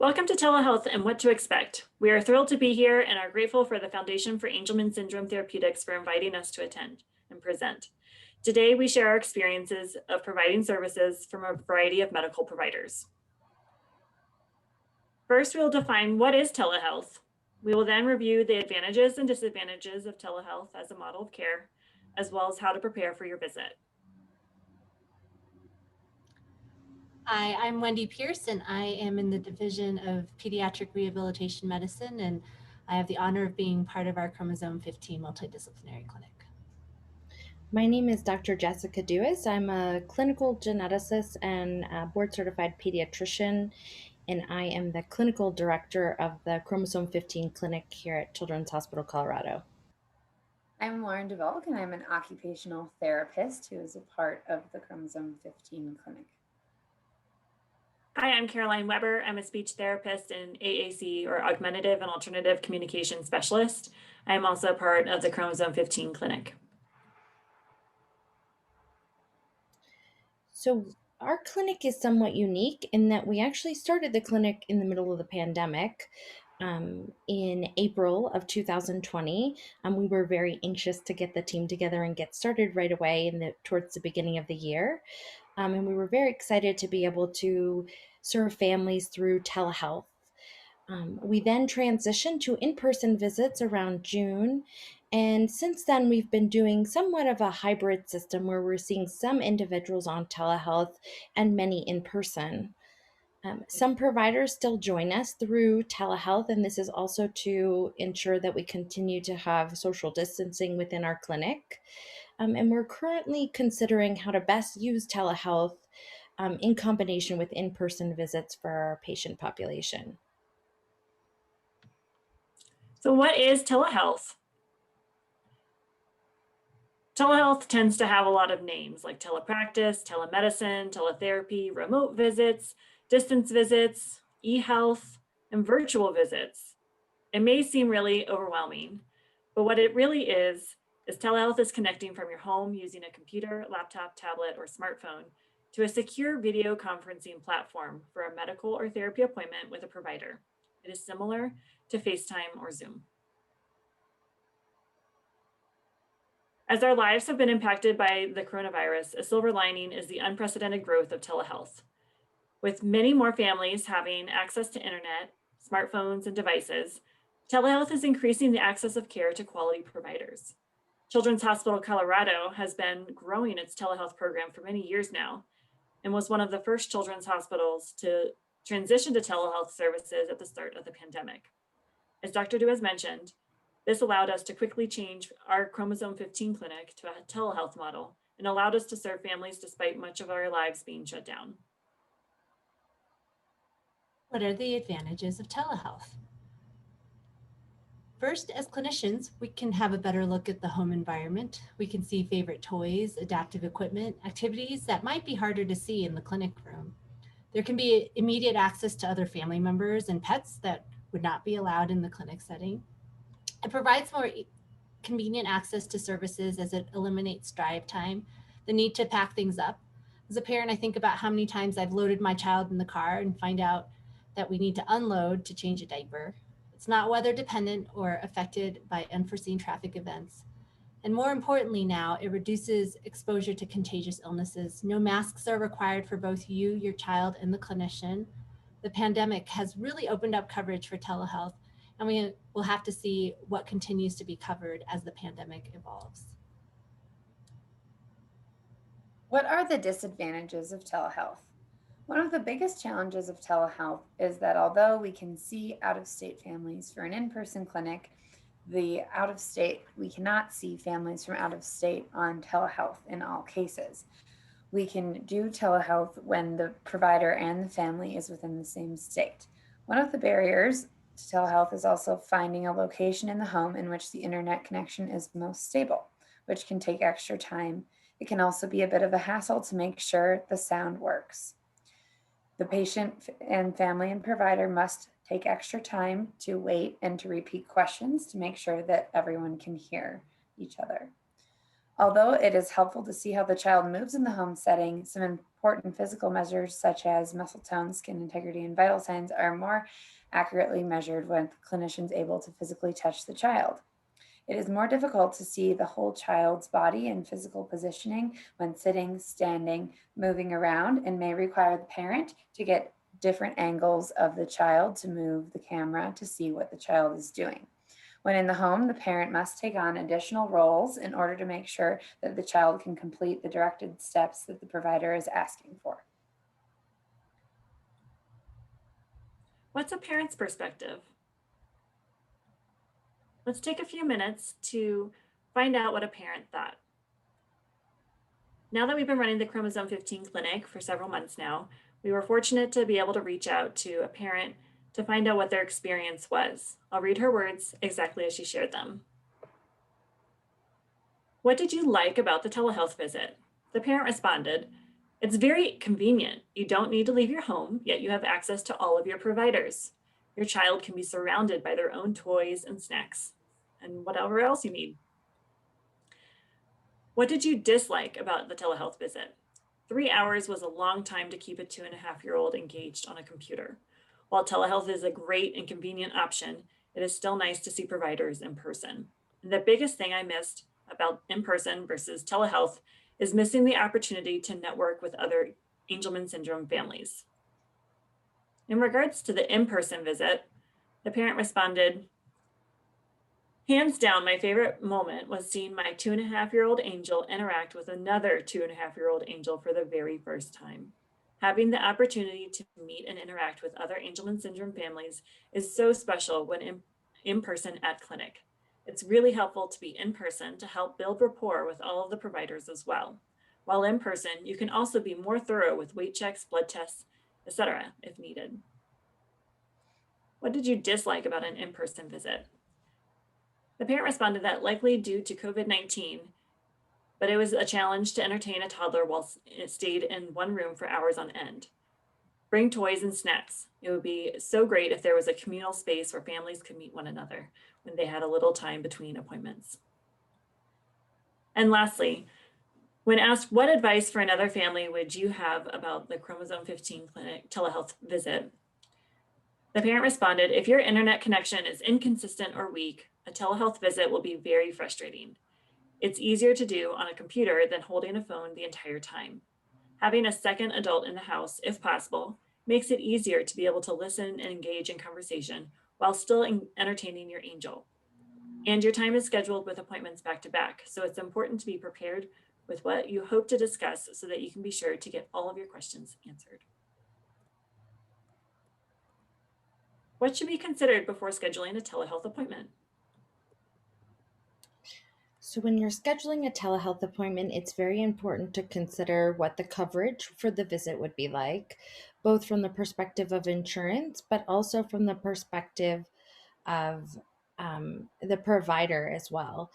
Welcome to Telehealth and What to Expect. We are thrilled to be here and are grateful for the Foundation for Angelman Syndrome Therapeutics for inviting us to attend and present. Today, we share our experiences of providing services from a variety of medical providers. First, we'll define what is telehealth. We will then review the advantages and disadvantages of telehealth as a model of care, as well as how to prepare for your visit. Hi, I'm Wendy Pierce, and I am in the Division of Pediatric Rehabilitation Medicine, and I have the honor of being part of our Chromosome 15 multidisciplinary clinic. My name is Dr. Jessica Duis. I'm a clinical geneticist and a board-certified pediatrician, and I am the clinical director of the Chromosome 15 clinic here at Children's Hospital Colorado. I'm Lauren DeValk, and I'm an occupational therapist who is a part of the Chromosome 15 clinic. Hi, I'm Caroline Woeber. I'm a speech therapist and AAC, or Augmentative and Alternative Communication Specialist. I am also part of the Chromosome 15 clinic. So our clinic is somewhat unique in that we actually started the clinic in the middle of the pandemic. In April of 2020, we were very anxious to get the team together and get started right away towards the beginning of the year. And we were very excited to be able to serve families through telehealth. We then transitioned to in-person visits around June. And since then, we've been doing somewhat of a hybrid system where we're seeing some individuals on telehealth and many in person. Some providers still join us through telehealth, and this is also to ensure that we continue to have social distancing within our clinic. And we're currently considering how to best use telehealth in combination with in-person visits for our patient population. So what is telehealth? Telehealth tends to have a lot of names like telepractice, telemedicine, teletherapy, remote visits, distance visits, e-health, and virtual visits. It may seem really overwhelming, but what it really is telehealth is connecting from your home using a computer, laptop, tablet, or smartphone to a secure video conferencing platform for a medical or therapy appointment with a provider. It is similar to FaceTime or Zoom. As our lives have been impacted by the coronavirus, a silver lining is the unprecedented growth of telehealth. With many more families having access to internet, smartphones, and devices, telehealth is increasing the access of care to quality providers. Children's Hospital Colorado has been growing its telehealth program for many years now and was one of the first children's hospitals to transition to telehealth services at the start of the pandemic. As Dr. Duis mentioned, this allowed us to quickly change our Chromosome 15 clinic to a telehealth model and allowed us to serve families despite much of our lives being shut down. What are the advantages of telehealth? First, as clinicians, we can have a better look at the home environment. We can see favorite toys, adaptive equipment, activities that might be harder to see in the clinic room. There can be immediate access to other family members and pets that would not be allowed in the clinic setting. It provides more convenient access to services as it eliminates drive time, the need to pack things up. As a parent, I think about how many times I've loaded my child in the car and find out that we need to unload to change a diaper. It's not weather dependent or affected by unforeseen traffic events. And more importantly now, it reduces exposure to contagious illnesses. No masks are required for both you, your child, and the clinician. The pandemic has really opened up coverage for telehealth, and we will have to see what continues to be covered as the pandemic evolves. What are the disadvantages of telehealth? One of the biggest challenges of telehealth is that although we can see out-of-state families for an in-person clinic, we cannot see families from out of state on telehealth in all cases. We can do telehealth when the provider and the family is within the same state. One of the barriers to telehealth is also finding a location in the home in which the internet connection is most stable, which can take extra time. It can also be a bit of a hassle to make sure the sound works. The patient and family and provider must take extra time to wait and to repeat questions to make sure that everyone can hear each other. Although it is helpful to see how the child moves in the home setting, some important physical measures such as muscle tone, skin integrity, and vital signs are more accurately measured when the clinician is able to physically touch the child. It is more difficult to see the whole child's body and physical positioning when sitting, standing, moving around, and may require the parent to get different angles of the child to move the camera to see what the child is doing. When in the home, the parent must take on additional roles in order to make sure that the child can complete the directed steps that the provider is asking for. What's a parent's perspective? Let's take a few minutes to find out what a parent thought. Now that we've been running the Chromosome 15 clinic for several months now, we were fortunate to be able to reach out to a parent to find out what their experience was. I'll read her words exactly as she shared them. What did you like about the telehealth visit? The parent responded, "It's very convenient. You don't need to leave your home, yet you have access to all of your providers. Your child can be surrounded by their own toys and snacks, and whatever else you need." What did you dislike about the telehealth visit? 3 hours was a long time to keep a 2.5-year-old engaged on a computer. While telehealth is a great and convenient option, it is still nice to see providers in person. And the biggest thing I missed about in-person versus telehealth is missing the opportunity to network with other Angelman syndrome families. In regards to the in-person visit, the parent responded, "Hands down, my favorite moment was seeing my 2.5-year-old angel interact with another 2.5-year-old angel for the very first time. Having the opportunity to meet and interact with other Angelman syndrome families is so special when in person at clinic. It's really helpful to be in person to help build rapport with all of the providers as well. While in person, you can also be more thorough with weight checks, blood tests, etc. if needed." What did you dislike about an in-person visit? The parent responded that likely due to COVID-19, but it was a challenge to entertain a toddler while it stayed in one room for hours on end. Bring toys and snacks. It would be so great if there was a communal space where families could meet one another when they had a little time between appointments. And lastly, when asked what advice for another family would you have about the Chromosome 15 clinic telehealth visit, the parent responded, "If your internet connection is inconsistent or weak, a telehealth visit will be very frustrating. It's easier to do on a computer than holding a phone the entire time. Having a second adult in the house, if possible, makes it easier to be able to listen and engage in conversation while still entertaining your angel. And your time is scheduled with appointments back to back, so it's important to be prepared with what you hope to discuss so that you can be sure to get all of your questions answered." What should be considered before scheduling a telehealth appointment? So, when you're scheduling a telehealth appointment, it's very important to consider what the coverage for the visit would be like, both from the perspective of insurance, but also from the perspective of the provider as well.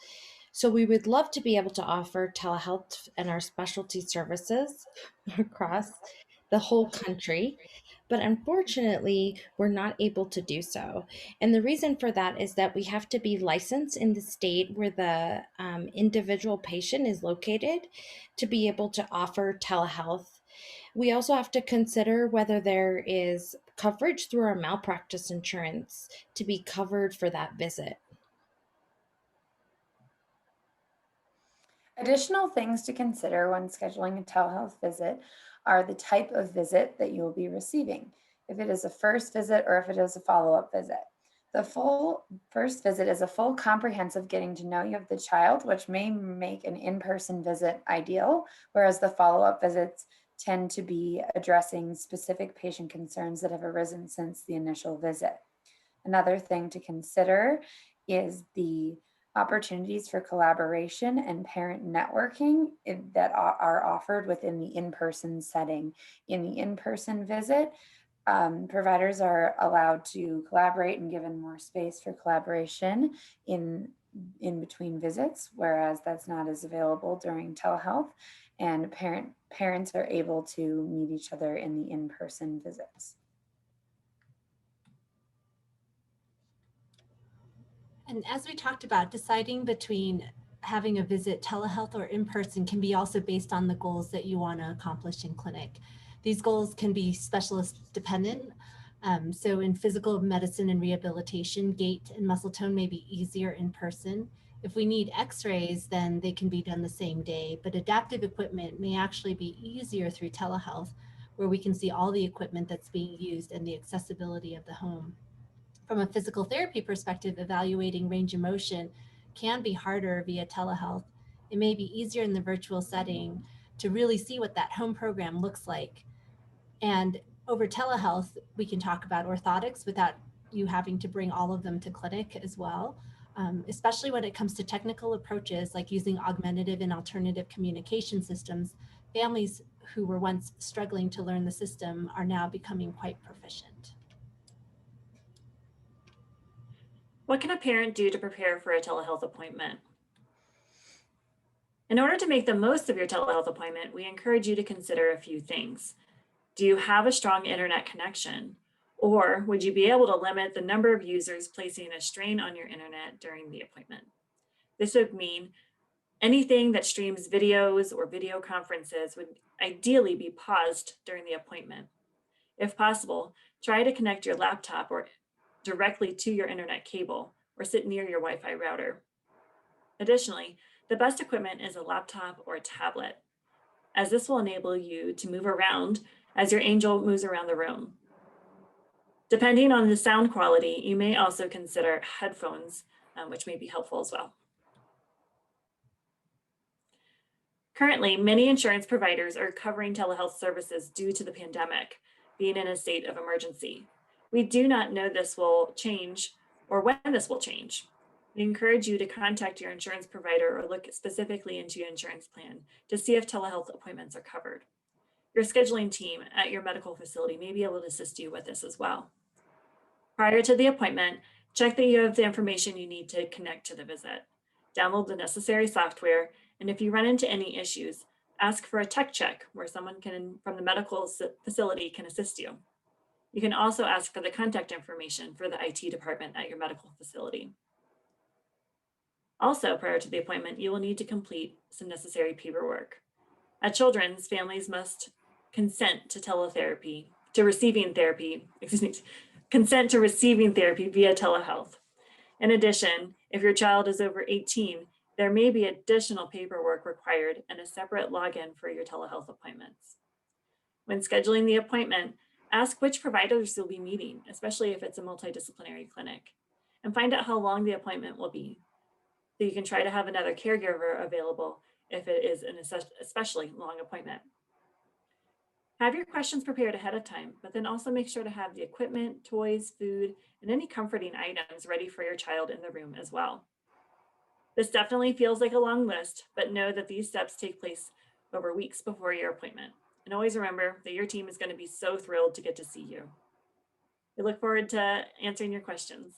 So, we would love to be able to offer telehealth and our specialty services across the whole country. But unfortunately, we're not able to do so. And the reason for that is that we have to be licensed in the state where the individual patient is located to be able to offer telehealth. We also have to consider whether there is coverage through our malpractice insurance to be covered for that visit. Additional things to consider when scheduling a telehealth visit are the type of visit that you will be receiving, if it is a first visit or if it is a follow-up visit. The full first visit is a full comprehensive getting to know you of the child, which may make an in-person visit ideal, whereas the follow-up visits tend to be addressing specific patient concerns that have arisen since the initial visit. Another thing to consider is the opportunities for collaboration and parent networking that are offered within the in-person setting. In the in-person visit, providers are allowed to collaborate and given more space for collaboration in between visits, whereas that's not as available during telehealth. And parents are able to meet each other in the in-person visits. And as we talked about, deciding between having a visit telehealth or in person can be also based on the goals that you want to accomplish in clinic. These goals can be specialist dependent. So in physical medicine and rehabilitation, gait and muscle tone may be easier in person. If we need x-rays, then they can be done the same day, but adaptive equipment may actually be easier through telehealth, where we can see all the equipment that's being used and the accessibility of the home. From a physical therapy perspective, evaluating range of motion can be harder via telehealth. It may be easier in the virtual setting to really see what that home program looks like. And over telehealth, we can talk about orthotics without you having to bring all of them to clinic as well, especially when it comes to technical approaches like using augmentative and alternative communication systems. Families who were once struggling to learn the system are now becoming quite proficient. What can a parent do to prepare for a telehealth appointment? In order to make the most of your telehealth appointment, we encourage you to consider a few things. Do you have a strong internet connection? Or would you be able to limit the number of users placing a strain on your internet during the appointment? This would mean anything that streams videos or video conferences would ideally be paused during the appointment. If possible, try to connect your laptop or directly to your internet cable or sit near your Wi-Fi router. Additionally, the best equipment is a laptop or a tablet, as this will enable you to move around as your angel moves around the room. Depending on the sound quality, you may also consider headphones, which may be helpful as well. Currently, many insurance providers are covering telehealth services due to the pandemic being in a state of emergency. We do not know this will change or when this will change. We encourage you to contact your insurance provider or look specifically into your insurance plan to see if telehealth appointments are covered. Your scheduling team at your medical facility may be able to assist you with this as well. Prior to the appointment, check that you have the information you need to connect to the visit. Download the necessary software, and if you run into any issues, ask for a tech check where someone from the medical facility can assist you. You can also ask for the contact information for the IT department at your medical facility. Also, prior to the appointment, you will need to complete some necessary paperwork. At Children's, families must consent to receiving therapy via telehealth. In addition, if your child is over 18, there may be additional paperwork required and a separate login for your telehealth appointments. When scheduling the appointment, ask which providers you'll be meeting, especially if it's a multidisciplinary clinic, and find out how long the appointment will be, so you can try to have another caregiver available if it is an especially long appointment. Have your questions prepared ahead of time, but then also make sure to have the equipment, toys, food, and any comforting items ready for your child in the room as well. This definitely feels like a long list, but know that these steps take place over weeks before your appointment. And always remember that your team is going to be so thrilled to get to see you. We look forward to answering your questions.